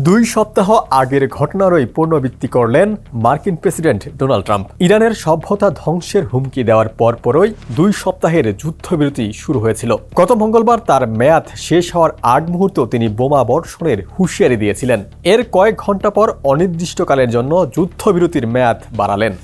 2 সপ্তাহ আগের ঘটনারই পুনরাবৃত্তি করলেন মার্কিন প্রেসিডেন্ট ডোনাল্ড ট্রাম্প। ইরানের সভ্যতা ধ্বংসের হুমকি দেওয়ার পরপরই 2 সপ্তাহের যুদ্ধবিরতি শুরু হয়েছিল। গত মঙ্গলবার তার মেয়াদ শেষ হওয়ার আগ মুহূর্তে তিনি বোমা বর্ষণের হুঁশিয়ারি দিয়েছিলেন। এর কয়েক ঘণ্টা পর অনির্দিষ্টকালের জন্য যুদ্ধবিরতির মেয়াদ বাড়ালেন।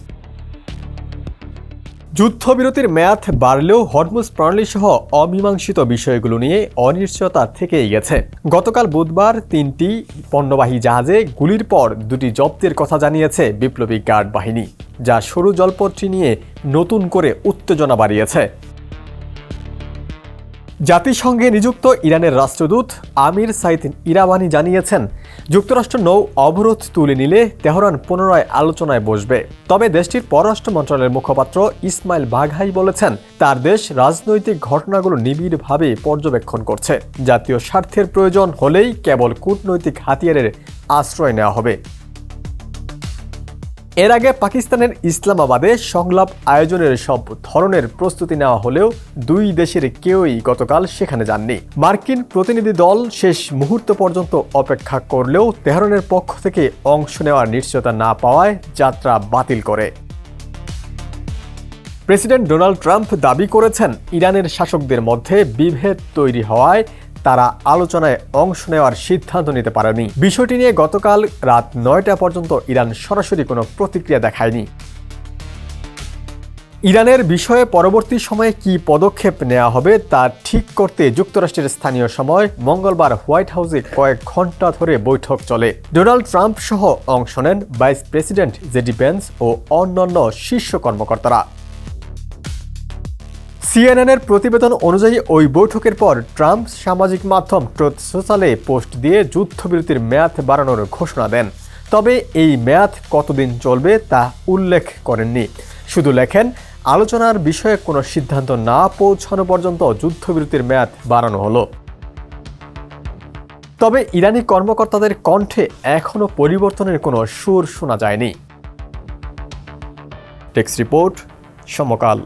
যুদ্ধবিরতির মেয়াদ বাড়লেও হরমুজ প্রণালীসহ অমীমাংসিত বিষয়গুলো নিয়ে অনিশ্চয়তা থেকেই গেছে। গতকাল বুধবার 3টি পণ্যবাহী জাহাজে গুলির পর 2টি জব্দের কথা জানিয়েছে বিপ্লবী গার্ড বাহিনী, যা সরু জলপথটি নিয়ে নতুন করে উত্তেজনা বাড়িয়েছে। জাতিসংঘে নিযুক্ত ইরানের রাষ্ট্রদূত আমির সাইদ ইরাবানি জানিয়েছেন, যুক্তরাষ্ট্র নৌ অবরোধ তুলে নিলে তেহরান পুনরায় আলোচনায় বসবে। তবে দেশটির পররাষ্ট্র মন্ত্রণালয়ের মুখপাত্র ইসমাইল বাঘাই বলেছেন, তার দেশ রাজনৈতিক ঘটনাগুলো নিবিড়ভাবে পর্যবেক্ষণ করছে। জাতীয় স্বার্থের প্রয়োজন হলেই কেবল কূটনৈতিক হাতিয়ারের আশ্রয় নেওয়া হবে। এর আগে পাকিস্তানের ইসলামাবাদে সংলাপ আয়োজনের সব ধরনের প্রস্তুতি নেওয়া হলেও 2 দেশের কেউই গতকাল সেখানে যাননি। মার্কিন প্রতিনিধি দল শেষ মুহূর্ত পর্যন্ত অপেক্ষা করলেও তেহরানের পক্ষ থেকে অংশ নেওয়ার নিশ্চয়তা না পাওয়ায় যাত্রা বাতিল করে। প্রেসিডেন্ট ডোনাল্ড ট্রাম্প দাবি করেছেন, ইরানের শাসকদের মধ্যে বিভেদ তৈরি হওয়ায় তারা আলোচনায় অংশ নেওয়ার সিদ্ধান্ত নিতে পারেনি। বিষয়টি নিয়ে গতকাল রাত 9টা পর্যন্ত ইরান সরাসরি কোনো প্রতিক্রিয়া দেখায়নি। ইরানের বিষয়ে পরবর্তী সময়ে কী পদক্ষেপ নেওয়া হবে তা ঠিক করতে যুক্তরাষ্ট্রের স্থানীয় সময় মঙ্গলবার হোয়াইট হাউসে কয়েক ঘণ্টা ধরে বৈঠক চলে। ডোনাল্ড ট্রাম্প সহ অংশ নেন ভাইস প্রেসিডেন্ট জেডি পেন্স ও অন্যান্য শীর্ষ কর্মকর্তারা। সিএনএনের প্রতিবেদন অনুযায়ী ওই বৈঠকের পর ট্রাম্প সামাজিক মাধ্যম ট্রুথ সোশ্যালে পোস্ট দিয়ে যুদ্ধবিরতির মেয়াদ বাড়ানোর ঘোষণা দেন। তবে এই মেয়াদ কতদিন চলবে তা উল্লেখ করেননি। শুধু লেখেন, আলোচনার বিষয়ে কোনো সিদ্ধান্ত না পৌঁছানো পর্যন্ত যুদ্ধবিরতির মেয়াদ বাড়ানো হলো। তবে ইরানি কর্মকর্তাদের কণ্ঠে এখনও পরিবর্তনের কোনো সুর শোনা যায়নি। টেক্সট রিপোর্ট, সমকাল।